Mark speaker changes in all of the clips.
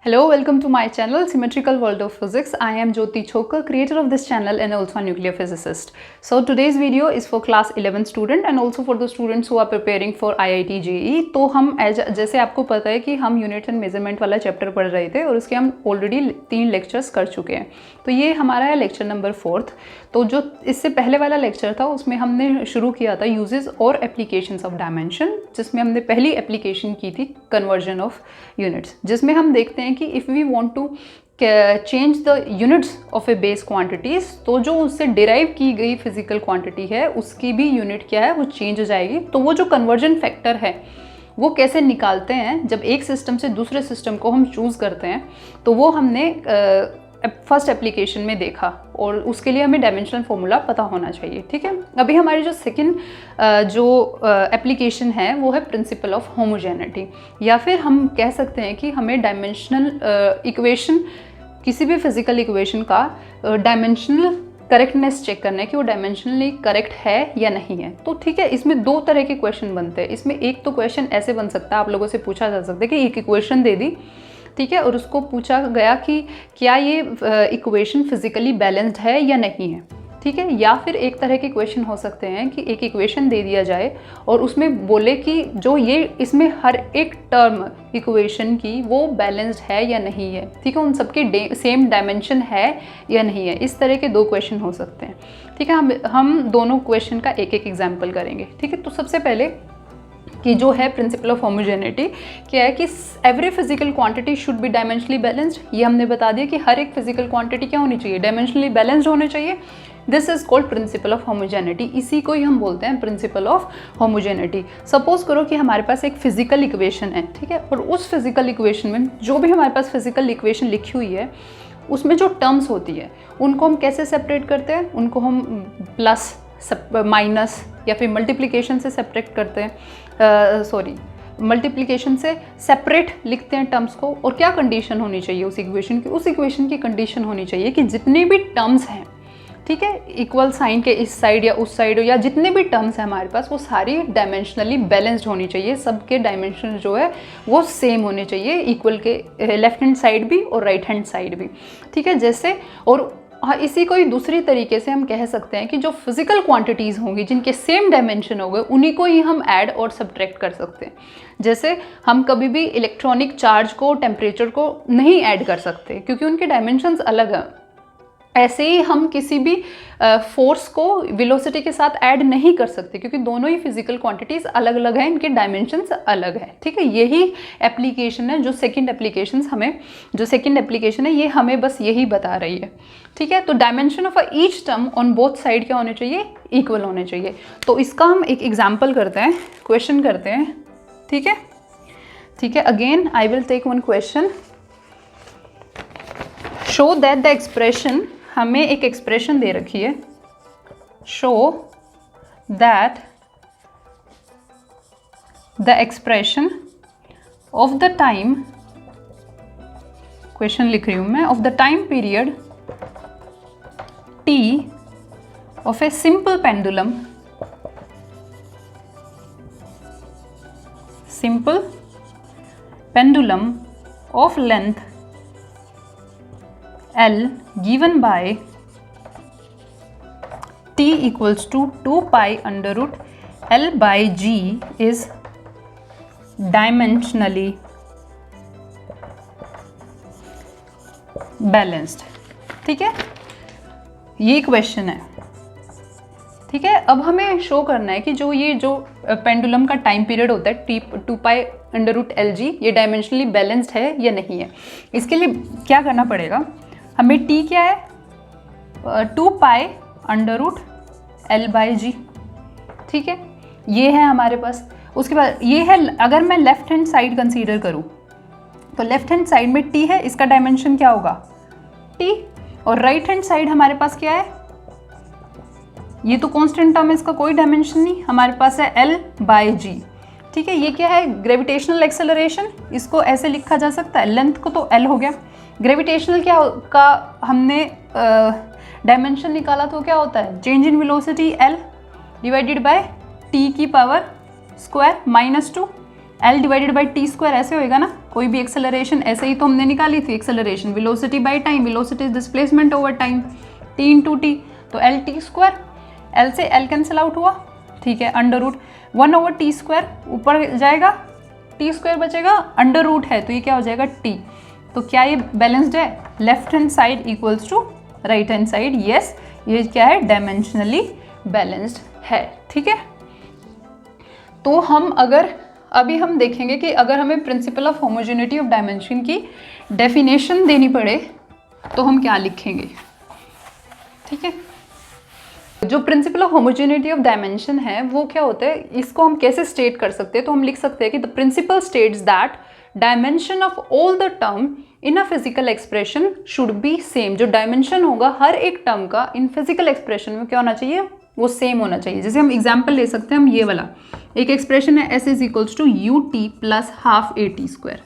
Speaker 1: Hello, welcome to my channel Symmetrical World of Physics. I am Jyoti Chokar, creator of this channel and also a nuclear physicist. So today's video is for class 11 student and also for the students who are preparing for IIT JEE. तो हम जैसे आपको पता है कि हम unit and measurement वाला chapter पढ़ रहे थे और उसके हम ऑलरेडी 3 लेक्चर्स कर चुके हैं. तो ये हमारा है लेक्चर नंबर 4. तो जो इससे पहले वाला लेक्चर था उसमें हमने शुरू किया था यूजेस और एप्लीकेशंस ऑफ डायमेंशन, जिसमें हमने पहली एप्लीकेशन की थी कन्वर्जन ऑफ यूनिट्स, जिसमें हम देखते हैं कि if we want to change the units of a base quantities, तो जो उससे डिराइव की गई फिजिकल क्वांटिटी है उसकी भी यूनिट क्या है वो चेंज हो जाएगी. तो वो जो कन्वर्जन फैक्टर है वो कैसे निकालते हैं, जब एक सिस्टम से दूसरे सिस्टम को हम चूज़ करते हैं, तो वो हमने फर्स्ट एप्लीकेशन में देखा और उसके लिए हमें डायमेंशनल फॉर्मूला पता होना चाहिए. ठीक है, अभी हमारी जो सेकंड जो एप्लीकेशन है वो है प्रिंसिपल ऑफ होमोजेनिटी, या फिर हम कह सकते हैं कि हमें डायमेंशनल इक्वेशन, किसी भी फिजिकल इक्वेशन का डायमेंशनल करेक्टनेस चेक करना है कि वो डायमेंशनली करेक्ट है या नहीं है. तो ठीक है, इसमें 2 तरह के क्वेश्चन बनते हैं. इसमें एक तो क्वेश्चन ऐसे बन सकता है, आप लोगों से पूछा जा सकता है कि एक इक्वेशन दे दी, ठीक है, और उसको पूछा गया कि क्या ये इक्वेशन फिजिकली बैलेंस्ड है या नहीं है. ठीक है, या फिर एक तरह के क्वेश्चन हो सकते हैं कि एक इक्वेशन दे दिया जाए और उसमें बोले कि जो ये इसमें हर एक टर्म इक्वेशन की वो बैलेंस्ड है या नहीं है. ठीक है, उन सबके सेम डायमेंशन है या नहीं है. इस तरह के 2 क्वेश्चन हो सकते हैं. ठीक है, हम दोनों क्वेश्चन का एक एक एग्जाम्पल करेंगे. ठीक है, तो सबसे पहले कि जो है प्रिंसिपल ऑफ होमोजेनिटी क्या है कि every physical quantity should be dimensionally balanced. ये हमने बता दिया कि हर एक फिजिकल क्वांटिटी क्या होनी चाहिए, डायमेंशनली बैलेंस्ड होने चाहिए. This is called principle of homogeneity. इसी को ही हम बोलते हैं प्रिंसिपल ऑफ होमोजेनिटी. सपोज करो कि हमारे पास एक फिजिकल इक्वेशन है, ठीक है, और उस फिजिकल इक्वेशन में जो भी हमारे पास फिजिकल इक्वेशन लिखी हुई है उसमें जो टर्म्स होती है उनको हम कैसे सेपरेट करते हैं, उनको हम प्लस माइनस या फिर मल्टीप्लिकेशन से सेपरेट करते हैं, मल्टीप्लिकेशन से सेपरेट लिखते हैं टर्म्स को. और क्या कंडीशन होनी चाहिए उस इक्वेशन की कंडीशन होनी चाहिए कि जितने भी टर्म्स हैं, ठीक है, इक्वल साइन के इस साइड या उस साइड या जितने भी टर्म्स हैं हमारे पास वो सारी डायमेंशनली बैलेंस्ड होनी चाहिए. सबके डायमेंशन जो है वो सेम होने चाहिए, इक्वल के लेफ्ट हैंड साइड भी और राइट हैंड साइड भी. ठीक है, जैसे और हाँ, इसी को ही दूसरी तरीके से हम कह सकते हैं कि जो फिजिकल क्वांटिटीज़ होंगी जिनके सेम डायमेंशन हो गए उन्हीं को ही हम ऐड और सब्ट्रैक्ट कर सकते हैं. जैसे हम कभी भी इलेक्ट्रॉनिक चार्ज को, टेम्परेचर को नहीं ऐड कर सकते क्योंकि उनके डायमेंशंस अलग हैं. ऐसे ही हम किसी भी फोर्स को वेलोसिटी के साथ ऐड नहीं कर सकते क्योंकि दोनों ही फिजिकल क्वांटिटीज़ अलग अलग हैं, इनके डायमेंशंस अलग हैं. ठीक है, यही एप्लीकेशन है जो सेकंड एप्लीकेशन है ये हमें बस यही बता रही है. ठीक है, तो dimension of each term on both side क्या होने चाहिए, इक्वल होने चाहिए. तो इसका हम एक एग्जाम्पल करते हैं, क्वेश्चन करते हैं. ठीक है, ठीक है, again I will take one question. Show that the expression, हमें एक एक्सप्रेशन दे रखी है. Show that the expression of the time, question लिख रही हूं मैं, of the time period t of a simple pendulum of length L given by t equals to 2 pi under root L by G is dimensionally balanced. ठीक है, ये question है. ठीक है, अब हमें शो करना है कि जो पेंडुलम का टाइम पीरियड होता है 2 pi under root L g, ये डायमेंशनली बैलेंस्ड है या नहीं है. इसके लिए क्या करना पड़ेगा, हमें टी क्या है 2 pi under root L by G. ठीक है, ये है हमारे पास. उसके बाद ये है, अगर मैं लेफ्ट हैंड साइड कंसीडर करूँ तो लेफ्ट हैंड साइड में टी है, इसका डायमेंशन क्या होगा टी. और राइट हैंड साइड हमारे पास क्या है, ये तो कांस्टेंट टर्म है, इसका कोई डायमेंशन नहीं, हमारे पास है एल बाई जी. ठीक है, ये क्या है, ग्रेविटेशनल एक्सेलरेशन, इसको ऐसे लिखा जा सकता है. लेंथ को तो एल हो गया, ग्रेविटेशनल क्या का हमने डायमेंशन निकाला तो क्या होता है, change in velocity L divided by T की power square -2 L divided by T square, ऐसे होएगा ना. कोई भी एक्सेलरेशन ऐसे ही तो हमने निकाली थी, acceleration velocity by time, velocity is displacement over time, T into T, तो एल टी स्क्वायर, एल से एल कैंसिल आउट हुआ, ठीक है, under root 1 over T square, ऊपर जाएगा टी स्क्वायर बचेगा, अंडर रूट है तो ये क्या हो जाएगा टी। तो क्या ये बैलेंस्ड है? Left hand side equals to right hand side, yes, ये क्या है? डायमेंशनली बैलेंस्ड है, ठीक है। तो हम अगर अभी हम देखेंगे कि अगर हमें principle of homogeneity of dimension की डेफिनेशन देनी पड़े तो हम क्या लिखेंगे, ठीक है। जो principle of homogeneity of dimension है वो क्या होता है, इसको हम कैसे स्टेट कर सकते हैं? तो हम लिख सकते हैं कि the principal states that dimension of all the term in a physical expression should be same. जो डायमेंशन होगा हर एक टर्म का इन फिजिकल एक्सप्रेशन में क्या होना चाहिए? वो सेम होना चाहिए। जैसे हम एग्जाम्पल ले सकते हैं, हम ये वाला एक एक्सप्रेशन है S is equals to u t plus half a t square,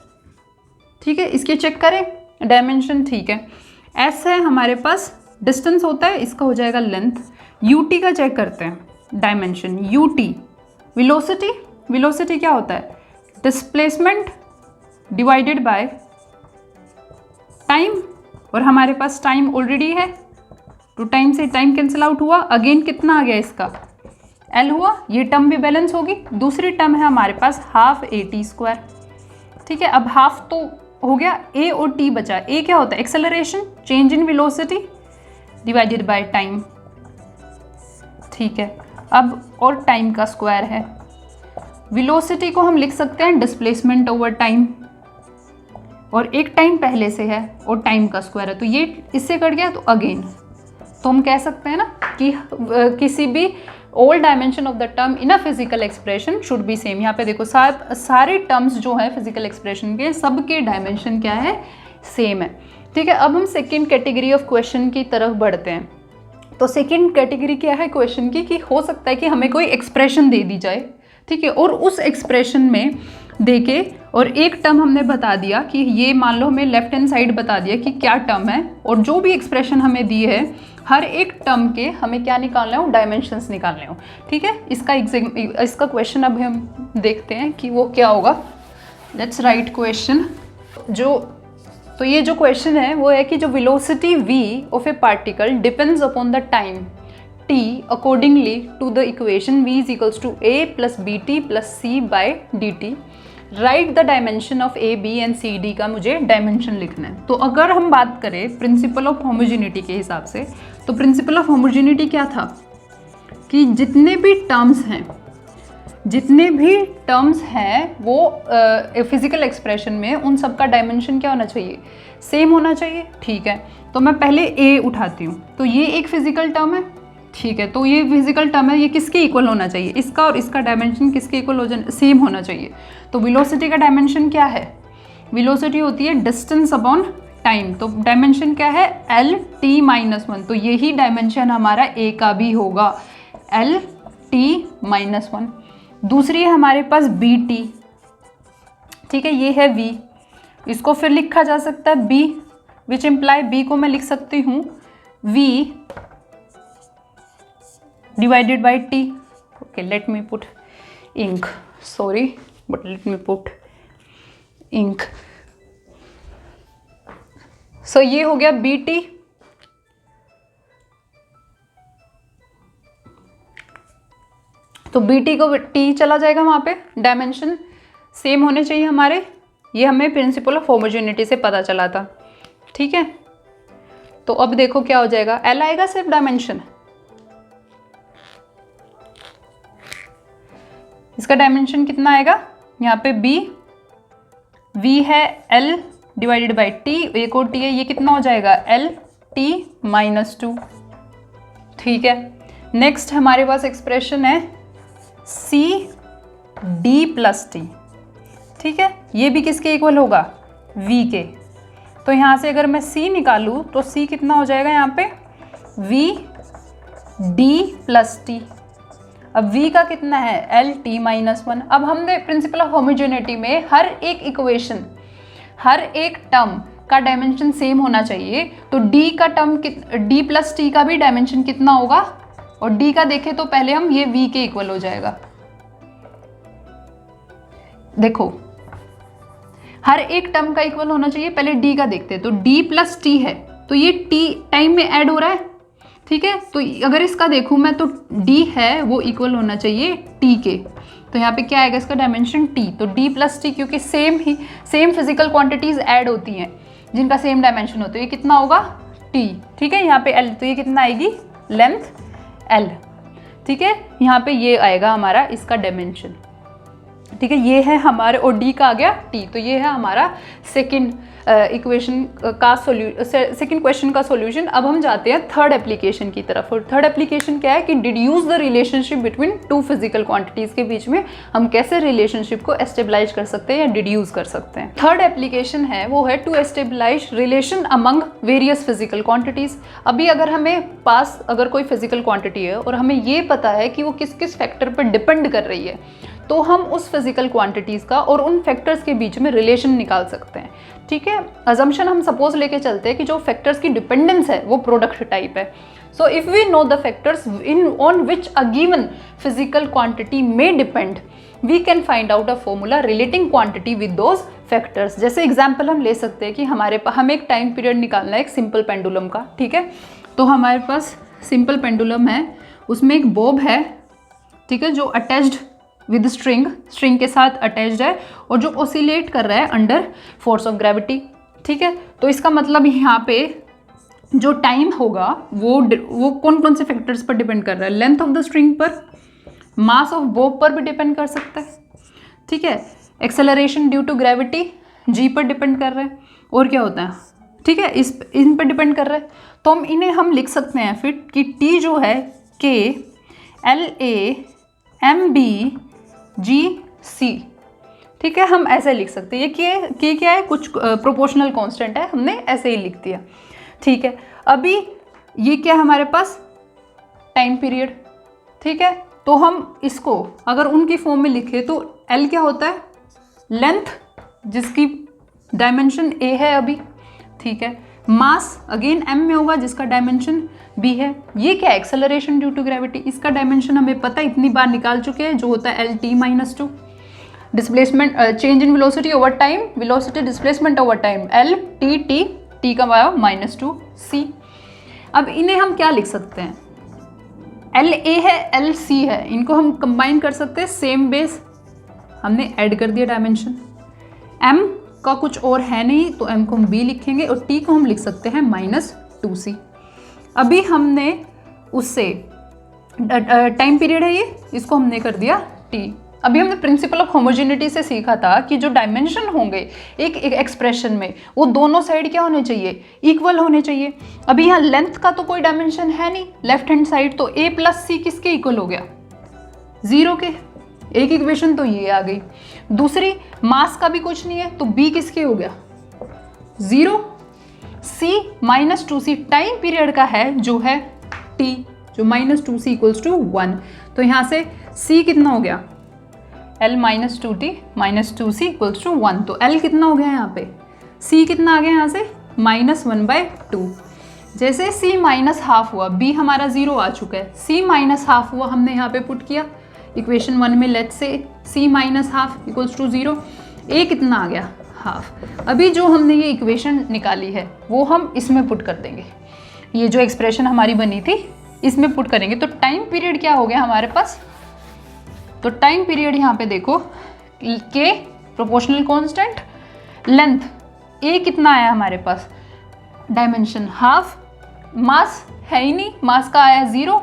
Speaker 1: ठीक है। इसके चेक करें डायमेंशन, ठीक है। एस है हमारे पास, डिस्टेंस होता है, इसका हो जाएगा लेंथ। यू टी का चेक करते हैं dimension, U T velocity, velocity क्या होता है? डिस्प्लेसमेंट डिवाइडेड बाय टाइम, और हमारे पास टाइम ऑलरेडी है, तो टाइम से टाइम कैंसिल आउट हुआ, अगेन कितना आ गया इसका? एल हुआ, ये टर्म भी बैलेंस होगी। दूसरी टर्म है हमारे पास हाफ ए टी स्क्वायर, ठीक है। अब हाफ तो हो गया, ए और टी बचा। ए क्या होता है? Acceleration, change in velocity divided by time, ठीक है। अब और टाइम का स्क्वायर है, वेलोसिटी को हम लिख सकते हैं डिस्प्लेसमेंट ओवर टाइम, और एक टाइम पहले से है और टाइम का स्क्वायर है, तो ये इससे कट गया, तो अगेन तो हम कह सकते हैं ना कि किसी भी all dimension of the term in a physical expression should be same. यहाँ पे देखो सारे टर्म्स जो है फिजिकल एक्सप्रेशन के, सबके डायमेंशन क्या है? सेम है, ठीक है। अब हम सेकेंड कैटेगरी ऑफ क्वेश्चन की तरफ बढ़ते हैं। तो सेकेंड कैटेगरी क्या है क्वेश्चन की, कि हो सकता है कि हमें कोई एक्सप्रेशन दे दी जाए, ठीक है, और उस एक्सप्रेशन में देके और एक टर्म हमने बता दिया कि ये मान लो हमें लेफ्ट हैंड साइड बता दिया कि क्या टर्म है, और जो भी एक्सप्रेशन हमें दी है हर एक टर्म के हमें क्या निकालना हो? डायमेंशंस निकालने हो, ठीक है। इसका क्वेश्चन अभी हम देखते हैं कि वो क्या होगा। Let's write question. तो ये जो क्वेश्चन है वो है कि जो velocity v of a particle depends upon the time t accordingly to the equation v is equals to a plus B T plus c by D T, write the dimension of A B and C D का मुझे dimension लिखना है। तो अगर हम बात करें principle of homogeneity के हिसाब से, तो प्रिंसिपल ऑफ होमोजेनिटी क्या था कि जितने भी टर्म्स हैं वो फिजिकल एक्सप्रेशन में उन सब का डायमेंशन क्या होना चाहिए? सेम होना चाहिए, ठीक है। तो मैं पहले ए उठाती हूँ, तो ये एक फिजिकल टर्म है, ठीक है। तो ये फिजिकल टर्म है, ये किसके इक्वल होना चाहिए? इसका और इसका डायमेंशन किसके इक्वल हो जाए? सेम होना चाहिए। तो वेलोसिटी का डायमेंशन क्या है? वेलोसिटी होती है डिस्टेंस अपॉन टाइम, तो डायमेंशन क्या है? एल टी माइनस वन, तो यही डायमेंशन हमारा ए का भी होगा, एल टी माइनस वन। दूसरी है हमारे पास बी टी, ठीक है, ये है v, इसको फिर लिखा जा सकता है b, विच इम्प्लाई b को मैं लिख सकती हूँ v divided by t। Okay, let me put ink, sorry but let me put ink. So ये हो गया बी टी, तो बी टी को टी चला जाएगा वहाँ पे, डायमेंशन सेम होने चाहिए हमारे, ये हमें प्रिंसिपल ऑफ होमोजेनिटी से पता चला था, ठीक है। तो अब देखो क्या हो जाएगा, एल आएगा सिर्फ डायमेंशन, इसका डायमेंशन कितना आएगा यहाँ पे बी, वी है एल डिवाइडेड बाई टी, एक और टी है, ये कितना हो जाएगा एल टी माइनस टू, ठीक है। नेक्स्ट हमारे पास एक्सप्रेशन है सी डी प्लस टी, ठीक है, ये भी किसके इक्वल होगा? v के। तो यहाँ से अगर मैं c निकालूँ तो c कितना हो जाएगा यहाँ पे v d प्लस टी। अब v का कितना है? L T minus one. अब हमने प्रिंसिपल ऑफ होमोजेनिटी में हर एक इक्वेशन, हर एक टर्म का डायमेंशन सेम होना चाहिए, तो d का टर्म d प्लस टी का भी डायमेंशन कितना होगा? और d का देखें तो पहले हम ये v के इक्वल हो जाएगा। देखो हर एक टर्म का इक्वल होना चाहिए। पहले डी का देखते हैं, तो डी प्लस टी है तो ये टी टाइम में ऐड हो रहा है, ठीक है। तो अगर इसका देखूं मैं तो डी है वो इक्वल होना चाहिए टी के, तो यहाँ पे क्या आएगा इसका डायमेंशन टी, तो डी प्लस टी, क्योंकि सेम फिजिकल क्वांटिटीज ऐड होती हैं जिनका सेम डायमेंशन होता है, ये कितना होगा टी, ठीक है। यहाँ पे एल, तो ये कितना आएगी लेंथ एल, ठीक है। यहाँ पे ये आएगा हमारा इसका डायमेंशन, ठीक है। ये है हमारे, और डी का आ गया टी, तो ये है हमारा सेकंड इक्वेशन का सेकंड क्वेश्चन का सॉल्यूशन। अब हम जाते हैं थर्ड एप्लीकेशन की तरफ, और थर्ड एप्लीकेशन क्या है कि deduce the relationship between two physical quantities के बीच में हम कैसे रिलेशनशिप को एस्टेब्लाइज कर सकते हैं या डिड्यूस कर सकते हैं। थर्ड एप्लीकेशन है वो है to establish relation among various physical quantities. अभी अगर हमें पास अगर कोई फिजिकल क्वांटिटी है और हमें ये पता है कि वो किस किस फैक्टर पर डिपेंड कर रही है, तो हम उस फिजिकल क्वांटिटीज़ का और उन फैक्टर्स के बीच में रिलेशन निकाल सकते हैं, ठीक है। अजम्पशन हम सपोज लेके चलते हैं कि जो फैक्टर्स की डिपेंडेंस है वो प्रोडक्ट टाइप है। So if we know the factors in on which a given physical quantity में depend, we can find out a formula relating quantity with those factors. जैसे एग्जाम्पल हम ले सकते हैं कि हमें एक टाइम पीरियड निकालना है एक सिंपल पेंडुलम का, ठीक है। तो हमारे पास सिंपल पेंडुलम है, उसमें एक बॉब है, ठीक है, जो अटैच्ड विद स्ट्रिंग के साथ अटैच्ड है और जो ऑसिलेट कर रहा है अंडर फोर्स ऑफ ग्रेविटी, ठीक है। तो इसका मतलब यहाँ पे जो टाइम होगा वो कौन कौन से फैक्टर्स पर डिपेंड कर रहा है, लेंथ ऑफ द स्ट्रिंग पर, मास ऑफ बॉब पर भी डिपेंड कर सकता है, ठीक है। Acceleration due to gravity G पर डिपेंड कर रहा है, और क्या होता है, ठीक है, इन पर डिपेंड कर रहा है। तो हम लिख सकते हैं फिर कि टी जो है के एल ए एम बी जी सी, ठीक है, हम ऐसे लिख सकते हैं। ये के क्या है, कुछ प्रोपोर्शनल कांस्टेंट है, हमने ऐसे ही लिख दिया, ठीक है। अभी ये क्या है हमारे पास टाइम पीरियड, ठीक है। तो हम इसको अगर उनकी फॉर्म में लिखे तो एल क्या होता है, लेंथ जिसकी डायमेंशन ए है अभी, ठीक है। मास अगेन एम में होगा जिसका डायमेंशन बी है। ये क्या है, एक्सेलरेशन ड्यू टू ग्रेविटी, इसका डायमेंशन हमें पता है, इतनी बार निकाल चुके हैं, जो होता है L T minus to. Displacement change in velocity over time, velocity displacement over time, L T का वाया माइनस टू सी। अब इन्हें हम क्या लिख सकते हैं, एल ए है एल सी है, इनको हम कंबाइन कर सकते हैं, सेम बेस हमने ऐड कर दिया डायमेंशन। एम का कुछ और है नहीं तो एम को हम बी लिखेंगे और टी को हम लिख सकते हैं माइनस टू सी। अभी हमने उससे टाइम पीरियड है ये, इसको हमने कर दिया टी। अभी हमने प्रिंसिपल ऑफ होमोजेनिटी से सीखा था कि जो डायमेंशन होंगे एक एक्सप्रेशन में वो दोनों साइड क्या होने चाहिए, इक्वल होने चाहिए। अभी यहाँ लेंथ का तो कोई डायमेंशन है नहीं लेफ्ट हैंड साइड, तो ए प्लस सी किसके इक्वल हो गया, जीरो के। एक इक्वेशन तो ये आ गई। दूसरी मास का भी कुछ नहीं है तो बी किसके हो गया, zero. C minus two C time period का है जो है टी, जो minus two C equals to one, तो यहाँ से सी कितना हो गया, L minus two T minus two C equals to one. तो एल कितना हो गया यहाँ पे, सी कितना आ गया यहाँ से माइनस वन बाय टू। जैसे सी माइनस हाफ हुआ, बी हमारा जीरो आ चुका है, सी माइनस हाफ हुआ, हमने यहाँ पे पुट किया इक्वेशन वन में, let's say C minus half equals to zero, A कितना आ गया हाफ। अभी जो हमने ये इक्वेशन निकाली है वो हम इसमें पुट कर देंगे, ये जो एक्सप्रेशन हमारी बनी थी इसमें पुट करेंगे। तो टाइम पीरियड क्या हो गया हमारे पास, तो टाइम पीरियड यहाँ पे देखो के प्रोपोर्शनल कांस्टेंट, लेंथ ए कितना आया हमारे पास, डायमेंशन हाफ, मास है ही नहीं, मास का आया जीरो,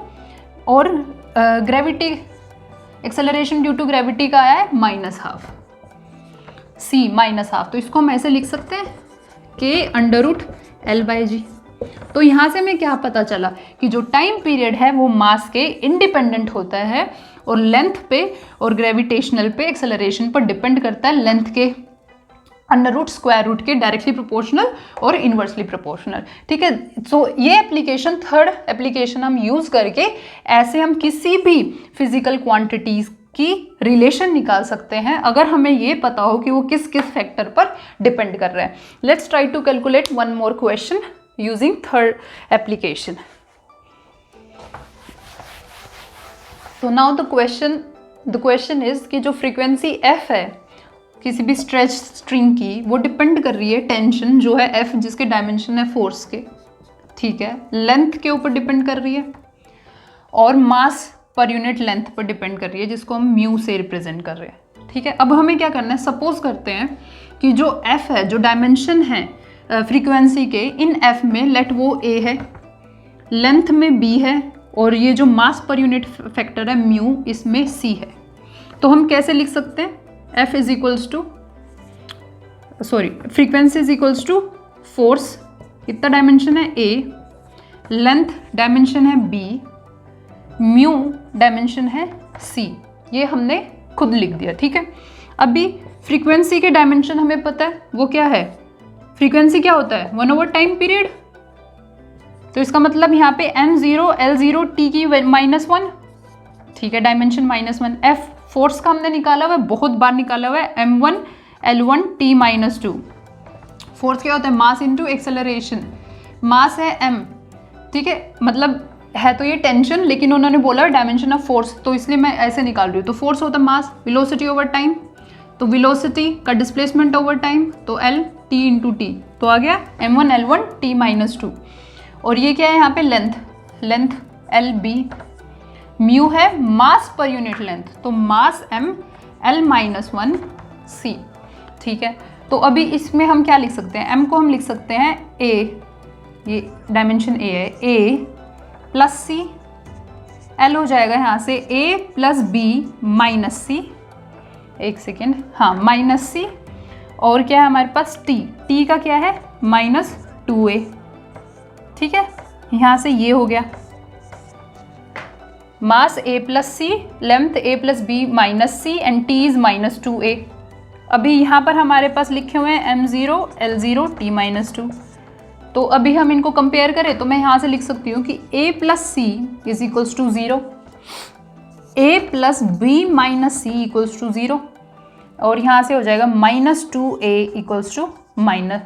Speaker 1: और gravity acceleration due to gravity का आया है minus half, C minus half. तो इसको हम ऐसे लिख सकते हैं के under root L by g. तो यहाँ से हमें क्या पता चला कि जो टाइम पीरियड है वो मास के इंडिपेंडेंट होता है और लेंथ पे और ग्रेविटेशनल पे एक्सेलरेशन पर डिपेंड करता है, लेंथ के अंडर रूट स्क्वायर रूट के डायरेक्टली प्रोपोर्शनल और इनवर्सली प्रोपोर्शनल, ठीक है। सो ये एप्लीकेशन थर्ड एप्लीकेशन हम यूज करके ऐसे हम किसी भी फिजिकल क्वांटिटीज की रिलेशन निकाल सकते हैं अगर हमें ये पता हो कि वो किस किस फैक्टर पर डिपेंड कर रहे हैं। Let's try to calculate one more question using third application. तो नाउ द क्वेश्चन इज कि जो फ्रीक्वेंसी f है किसी भी स्ट्रेच स्ट्रिंग की, वो डिपेंड कर रही है टेंशन जो है F, जिसके डायमेंशन है फोर्स के, ठीक है, लेंथ के ऊपर डिपेंड कर रही है, और मास पर यूनिट लेंथ पर डिपेंड कर रही है, जिसको हम म्यू से रिप्रेजेंट कर रहे हैं, ठीक है। अब हमें क्या करना है, सपोज करते हैं कि जो F है, जो डायमेंशन है फ्रीक्वेंसी के, इन F में लेट वो A है, लेंथ में B है, और ये जो मास पर यूनिट फैक्टर है म्यू, इसमें C है। तो हम कैसे लिख सकते हैं, F is equals to frequency is equals to force, कितना डायमेंशन है A, लेंथ डायमेंशन है B, म्यू डायमेंशन है C। ये हमने खुद लिख दिया, ठीक है। अभी फ्रीक्वेंसी के डायमेंशन हमें पता है, वो क्या है, फ्रीक्वेंसी क्या होता है, 1/टाइम पीरियड। तो इसका मतलब यहाँ पे m0 L0 t की -1, ठीक है, डायमेंशन -1। F फोर्स का हमने निकाला हुआ है, बहुत बार निकाला हुआ है, m1 L1 t -2। फोर्स क्या होता है, मास इनटू एक्सेलरेशन, मास है m, ठीक है, मतलब है तो ये टेंशन, लेकिन उन्होंने बोला डायमेंशन ऑफ फोर्स, तो इसलिए मैं ऐसे निकाल रही हूँ। तो फोर्स होता है मास, वेलोसिटी ओवर टाइम, तो वेलोसिटी का डिस्प्लेसमेंट ओवर टाइम, तो L t इंटू टी, तो आ गया m1 L1 t -2। और ये क्या है यहाँ पे, लेंथ LB, म्यू है मास पर यूनिट लेंथ, तो मास M L -1 C, ठीक है। तो अभी इसमें हम क्या लिख सकते हैं, M को हम लिख सकते हैं A, ये डायमेंशन A है, A प्लस C, L हो जाएगा यहाँ से A plus B minus C, एक सेकेंड, हाँ -C, और क्या है हमारे पास T का क्या है -2A, ठीक है। यहाँ से ये हो गया मास A plus C, length A plus B minus C, and T is -2A। अभी यहाँ पर हमारे पास लिखे हुए हैं m0 L0 t -2। तो अभी हम इनको कंपेयर करें तो मैं यहाँ से लिख सकती हूँ कि A plus C is equals to 0, A plus B minus C equals to 0, और यहाँ से हो जाएगा -2A equals to -1,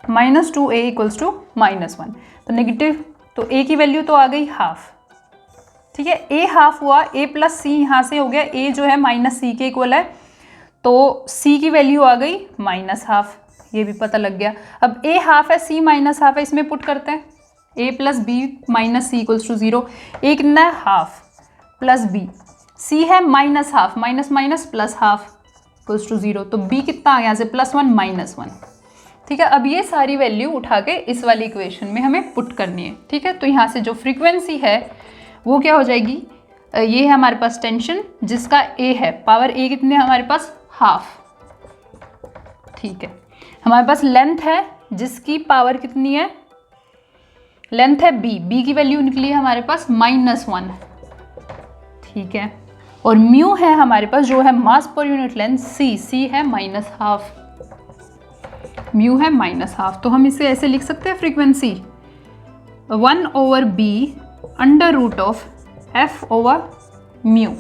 Speaker 1: -2A equals to -1। तो नेगेटिव, तो A की वैल्यू तो आ गई हाफ, ठीक है, A हाफ हुआ, A प्लस C यहाँ से हो गया, A जो है -C के इक्वल है, तो C की वैल्यू आ गई -1/2, ये भी पता लग गया। अब A हाफ है, C -1/2 है, इसमें पुट करते हैं, A plus B minus C equals to 0, A कितना है हाफ प्लस B, C है -1/2, minus minus plus half equals to 0, तो B कितना आ गया यहाँ से +1 -1, ठीक है। अब ये सारी वैल्यू उठा के इस वाली इक्वेशन में हमें पुट करनी है, ठीक है। तो यहाँ से जो फ्रीक्वेंसी है वो क्या हो जाएगी, ये है हमारे पास टेंशन जिसका A है, पावर A कितने हमारे पास हाफ, ठीक है। हमारे पास लेंथ है जिसकी पावर कितनी है, लेंथ है B की वैल्यू निकली है हमारे पास -1, ठीक है। और म्यू है हमारे पास जो है मास पर यूनिट लेंथ C है -1/2, म्यू है -1/2। तो हम इसे ऐसे लिख सकते हैं, frequency 1/B √of F over mu,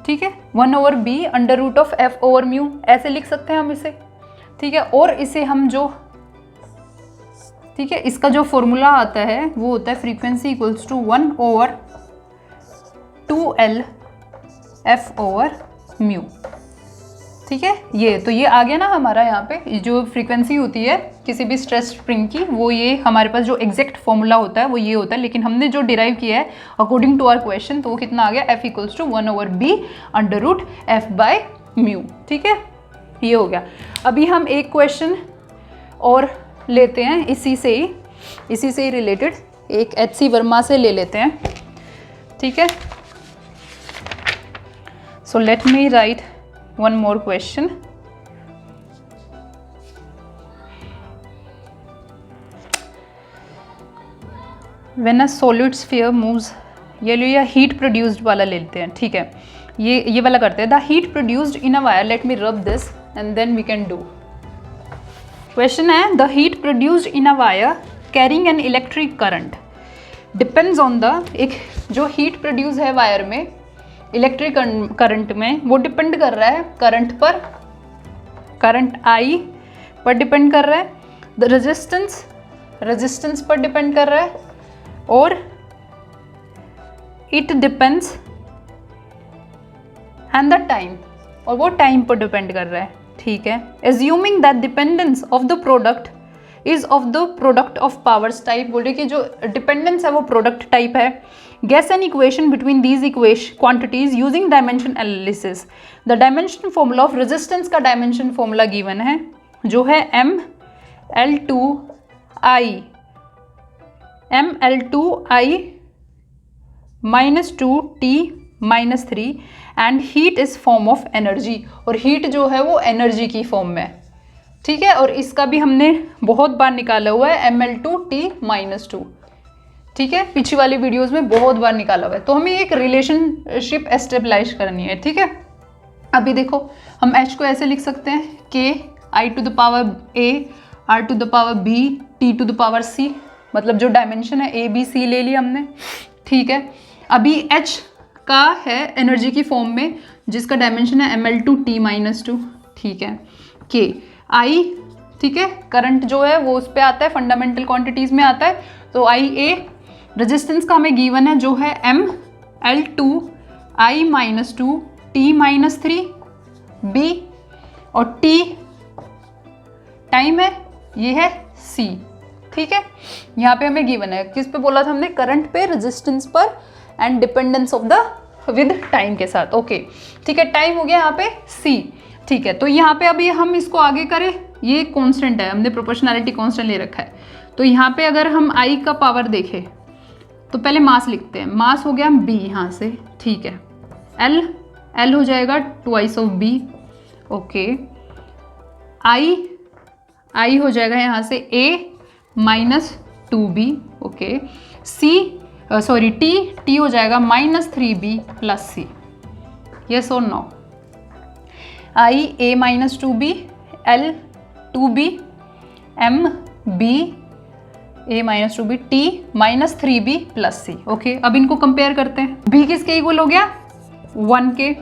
Speaker 1: ठीक है, 1/B √of F over mu, ऐसे लिख सकते हैं हम इसे, ठीक है। और इसे हम जो, ठीक है, इसका जो फॉर्मूला आता है वो होता है frequency equals to 1/2L F over mu, ठीक है। ये तो ये आ गया ना हमारा, यहाँ पे जो फ्रीक्वेंसी होती है किसी भी स्ट्रेस स्प्रिंग की, वो ये हमारे पास जो एग्जैक्ट फॉर्मूला होता है वो ये होता है, लेकिन हमने जो डिराइव किया है अकॉर्डिंग टू आवर क्वेश्चन, तो वो कितना आ गया, F equals to 1/B √F/μ, ठीक है, ये हो गया। अभी हम एक क्वेश्चन और लेते हैं इसी से ही रिलेटेड, एक HC वर्मा से ले लेते हैं, ठीक है। So let me right one more question. When a solid sphere moves, ये लो, या हीट प्रोड्यूस्ड वाला ले लेते हैं, ठीक है, ये वाला करते हैं। The heat produced in a wire, let me rub this and then we can do. Question है, the heat produced in a wire carrying an electric current depends on the, एक जो हीट प्रोड्यूस है wire में electric current में, वो depend कर रहा है करंट पर, करंट I पर डिपेंड कर रहा है, द रेजिस्टेंस पर डिपेंड कर रहा है, और it depends and the time, और वो टाइम पर डिपेंड कर रहा है, ठीक है। Assuming that dependence of the product is of the product of powers type, बोल रहे कि जो डिपेंडेंस है वो प्रोडक्ट टाइप है। Guess an equation between these quantities using dimension analysis. The dimension formula of resistance का डायमेंशन फॉर्मूला गिवन है जो है ML2I -2T-3 and heat is form of energy, और हीट जो है वो एनर्जी की फॉर्म में, ठीक है। और इसका भी हमने बहुत बार निकाला हुआ है ML2T-2, ठीक है, पिछली वाली वीडियोस में बहुत बार निकाला हुआ है। तो हमें एक रिलेशनशिप एस्टेब्लिश करनी है, ठीक है। अभी देखो हम H को ऐसे लिख सकते हैं KI⁴A R⁴B T⁴C, मतलब जो डायमेंशन है ABC ले लिया हमने, ठीक है। अभी H का है एनर्जी की फॉर्म में जिसका डायमेंशन है ML2T-2, ठीक है। I, ठीक है, करंट जो है वो उस पे आता है, फंडामेंटल क्वांटिटीज में आता है, तो IA। रेजिस्टेंस का हमें गिवन है जो है ML2I-2T-3B, और T टाइम है, ये है C, ठीक है। यहाँ पे हमें गिवन है, किस पे बोला था हमने, करंट पे, रेजिस्टेंस पर and dependence of the with time के साथ, ओके, ठीक है। टाइम हो गया यहाँ पे C, ठीक है। तो यहाँ पे अभी हम इसको आगे करें, ये कांस्टेंट है, हमने प्रोपोर्शनैलिटी कांस्टेंट ले रखा है, तो यहाँ पे अगर हम I का पावर देखें तो पहले मास लिखते हैं, मास हो गया B यहाँ से, ठीक है। L हो जाएगा 2 of B, ओके। I हो जाएगा यहाँ से A -2B, ओके। T हो जाएगा -3B + C, यस और no. I A -2B, L 2B, M B A -2B, T -3B + C, okay. अब इनको कंपेयर करते हैं, B किसके इक्वल हो गया 1 के,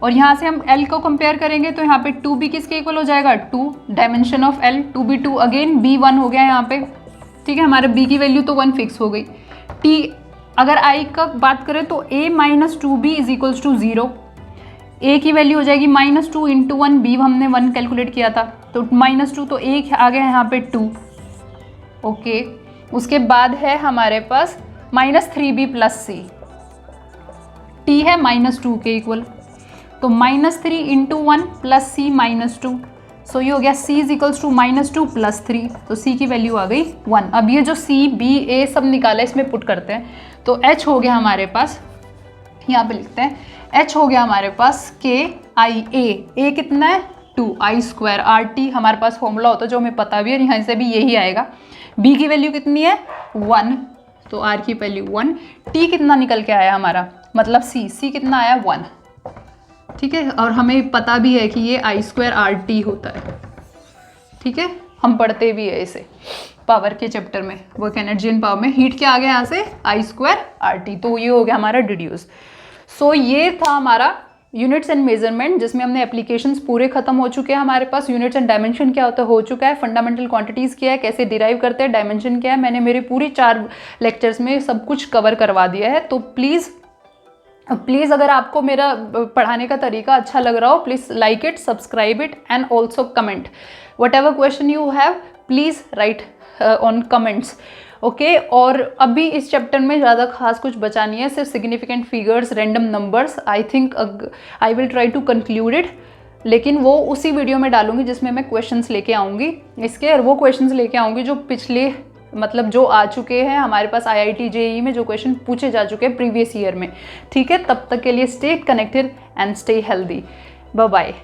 Speaker 1: और यहाँ से हम L को कंपेयर करेंगे तो यहाँ पे 2B किसके इक्वल हो जाएगा 2, dimension of L 2B 2, again B 1 हो गया यहाँ पे, ठीक है। हमारे B की वैल्यू तो 1 फिक्स हो गई। T अगर I का बात करें तो A -2B = 0, A की वैल्यू हो जाएगी -2 × 1, B हमने 1 कैलकुलेट किया था, तो -2, तो A आ गया यहाँ पे 2, ओके। उसके बाद है हमारे पास -3B + C, T है -2 के इक्वल, तो -3 × 1 + C -2, सो ये हो गया C = -2 + 3, तो C की वैल्यू आ गई 1। अब ये जो C B A सब निकाला इसमें पुट करते हैं, तो H हो गया हमारे पास, यहाँ पे लिखते हैं H हो गया हमारे पास KIA कितना है 2I² RT, हमारे पास फॉर्मूला होता है जो हमें पता भी है, यहाँ से भी यही आएगा। B की वैल्यू कितनी है 1, तो R की वैल्यू 1। T कितना निकल के आया हमारा, मतलब C कितना आया 1, ठीक है। और हमें पता भी है कि ये I² RT होता है, ठीक है, हम पढ़ते भी है इसे पावर के चैप्टर में, वर्क एनर्जी एंड पावर में। हीट क्या आ गया यहाँ से I² RT, तो ये हो गया हमारा डिड्यूस। सो ये था हमारा यूनिट्स एंड मेजरमेंट, जिसमें हमने एप्लीकेशंस पूरे खत्म हो चुके हैं। हमारे पास यूनिट्स एंड डायमेंशन क्या होता है हो चुका है, फंडामेंटल क्वांटिटीज़ क्या है, कैसे डिराइव करते हैं, डायमेंशन क्या है, मैंने मेरे पूरी 4 लेक्चर्स में सब कुछ कवर करवा दिया है। तो प्लीज़ अगर आपको मेरा पढ़ाने का तरीका अच्छा लग रहा हो, please like it, subscribe it and also comment what ever question you have, please write on comments, okay. और अभी इस चैप्टर में ज़्यादा खास कुछ बचा नहीं है, सिर्फ significant figures, random numbers. I think I will try to conclude it, लेकिन वो उसी वीडियो में डालूंगी जिसमें मैं क्वेश्चंस लेके आऊँगी इसके, और वो क्वेश्चंस लेके आऊँगी जो पिछले मतलब जो आ चुके हैं हमारे पास IIT JEE में, जो क्वेश्चन पूछे जा चुके हैं प्रीवियस ईयर में, ठीक है। तब तक के लिए stay connected and stay healthy, bye bye.